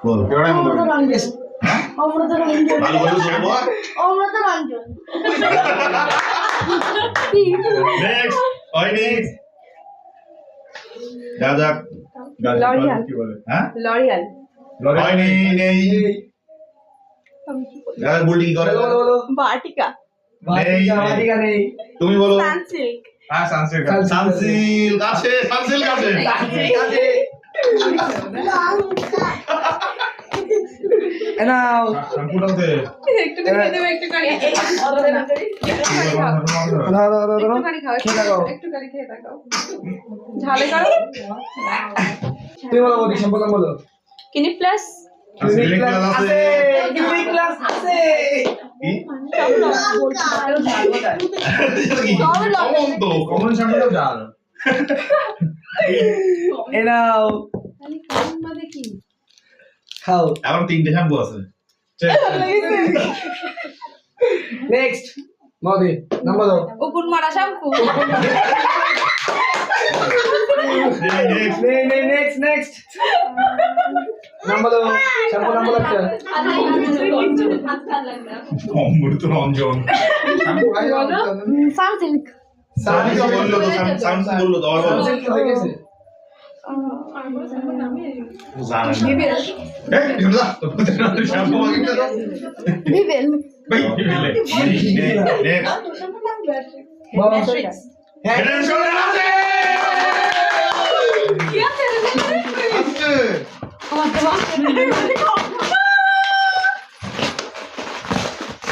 বল কেডা মতো অমৃত রঞ্জন ভালো করে বলবো অমৃত রঞ্জন নেক্সট ওই নেক্সট দাদা লরিয়াল কি বলে হ্যাঁ লরিয়াল হয় নেই দাদা বললি কি করে বাটিকা বাটিকা নেই তুমি বলো সানসিল্ক হ্যাঁ সানসিল্ক কাছে এনাও সম্পূর্ণতে একটু খেয়ে দেবে একটু খানি একটু খানি খেয়ে থাকো ঝালে করো তুমি বলো বলি সম্পূর্ণ বলো কিনি প্লাস ক্লিনিক ক্লাস আছে ক্লিনিক ক্লাস আছে কি কমন সম্পূর্ণ জাল এনাও খাও এখন তিনটে শ্যাম্পু আছে নেক্সট মদে নাম্বার দাও উকুন মারা শ্যাম্পু নেক্সট নাম্বার দাও শ্যাম্পু নাম্বার একটা অমৃত রঞ্জন সানসিল্ক সানসিল্ক বললো তো আবার বলো হয়ে গেছে জানেন না শ্যাম্পু আগে দাও ভিভেল ভাই নেক্সট ম্যাট্রিক্স হেডেন শোল্ডার আছে কি আছে আমার দেবা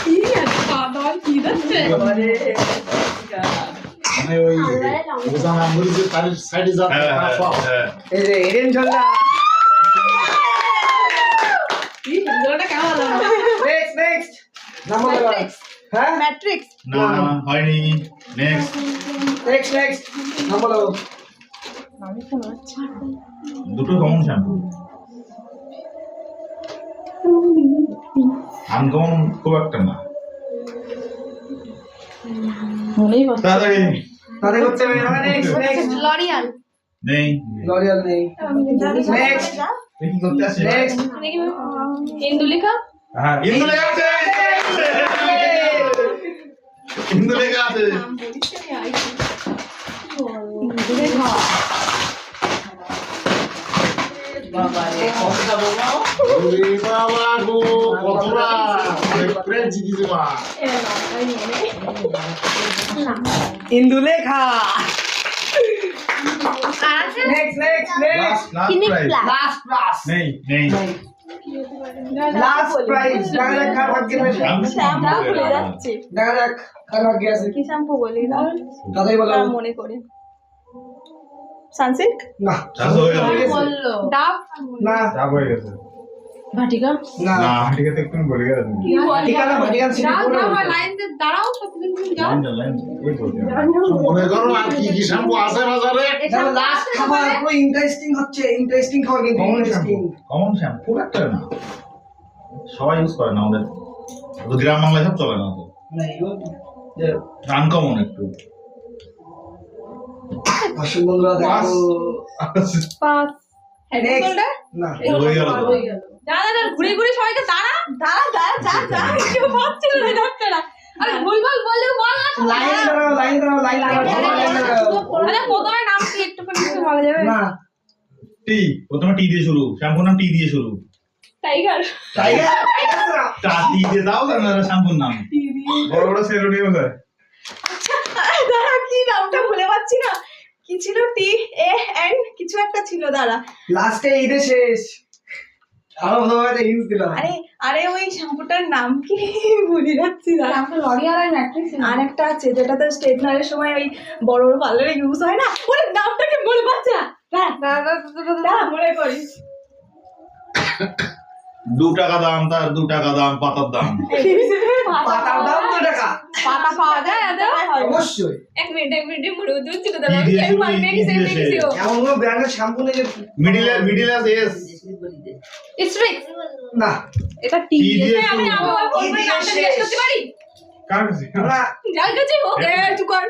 কি আছে দাদা কি দিচ্ছে আরে মানে ওই ওজন আমরি যে তার সাইডে যা এই যে এডেন ঝোলা কি সুন্দরটা কেমন লাগলো নেক্সট নাম্বার দাও হ্যাঁ ম্যাট্রিক্স না হয়নি নেক্সট নাম্বার দাও দুটো কমন শ্যাম্পু আনকমন খুব একটা না মনেই হচ্ছে তাড়াতাড়ি তাহলে হচ্ছে নেক্সট লরিয়াল নেই লরিয়াল নেই নেক্সট কি করতে আসে নেক্সট ইন্দুলিকা হ্যাঁ ইন্দু লেখা আছে ইন্দু লেখা আছে ওরে বাবা গো কতরা প্রেম জিগিছে মা Indulekha next clinic plus last price নেই লাস্ট প্রাইস দেখা যাক কার ভাগ্যে আছে শ্যাম্পু ভুলে যাচ্ছে দেখা যাক কার ভাগ্যে আছে কি শ্যাম্পু বলি দাও দাদাই বলো তার মনে করে সানসিল্ক না চাষ হয়ে গেল বললো ডাব না চাপ হয়ে গেছে ভাটিকা না না ঠিক আছে একটু বলে গেল ঠিকানা ভাটিকান সিটি যাও পুরো যাও লাইন দিয়ে দাঁড়াও সবদিন যাও মনে করো আর কি কি শ্যাম্পু আছে বাজারে দেখো লাস্ট খাবার পুরো ইন্টারেস্টিং খাবার কিন্তু ইন্টারেস্টিং কমন শ্যাম্পু একটা না সবাই ইউজ করে না আমাদের গ্রাম বাংলায় সব চলে না তো না ইও আনকমন একটু দর্শক বন্ধুরা দেখো পাঁচ নেক্সট না হয়ে গেল তো যা ঘুরে ঘুরে সবাইকে দাঁড়া যা কেউ ভাবছিল না ডাক্তাররা আরে ভুলভাল বললেও বল না লাইন দাঁড়াও আরে প্রথমে নাম কি একটু করে কিছু বলা যাবে না টি প্রথমে টি দিয়ে শুরু শ্যাম্পুর নাম টি দিয়ে শুরু টাইগার টাইগার টা টি দিয়ে দাও না শ্যাম্পুর নাম বড় বড় সেলুনিও যায় দাঁড়া কি নামটা ভুলে পাচ্ছি না কি ছিল টি এ এন কিছু একটা ছিল দাঁড়া লাস্টে ঈদে শেষ আরো ভাবে হিন্স দিলাম আরে ওই শ্যাম্পুটার নাম কি ভুলে যাচ্ছি দাঁড়া লরিয়াল আর ম্যাট্রিক্স আর একটা আছে যেটা তো স্ট্রেটনারের সময় ওই বড় বড় পার্লারে ইউজ হয় না ওর নামটাকে মনে পাচ্ছে না মনে করিস 2 টাকা দাম তার 2 টাকা দাম পাতার দাম পাতার দাম 2 টাকা পাতা পাওয়া যায় অবশ্যই এক মিনিট মনে হচ্ছে তো দাদা আমি পারবে কি সেম দেখছি এমন কোনো ব্র্যান্ডের শ্যাম্পু নেই যে মিডিল এস স্ট্রিক্স না এটা টি টি দিয়ে আমি শুরু। আমার ফোন করে নামটা জিজ্ঞেস করতে পারি কার কাছে যার কাছে হোক তুই কর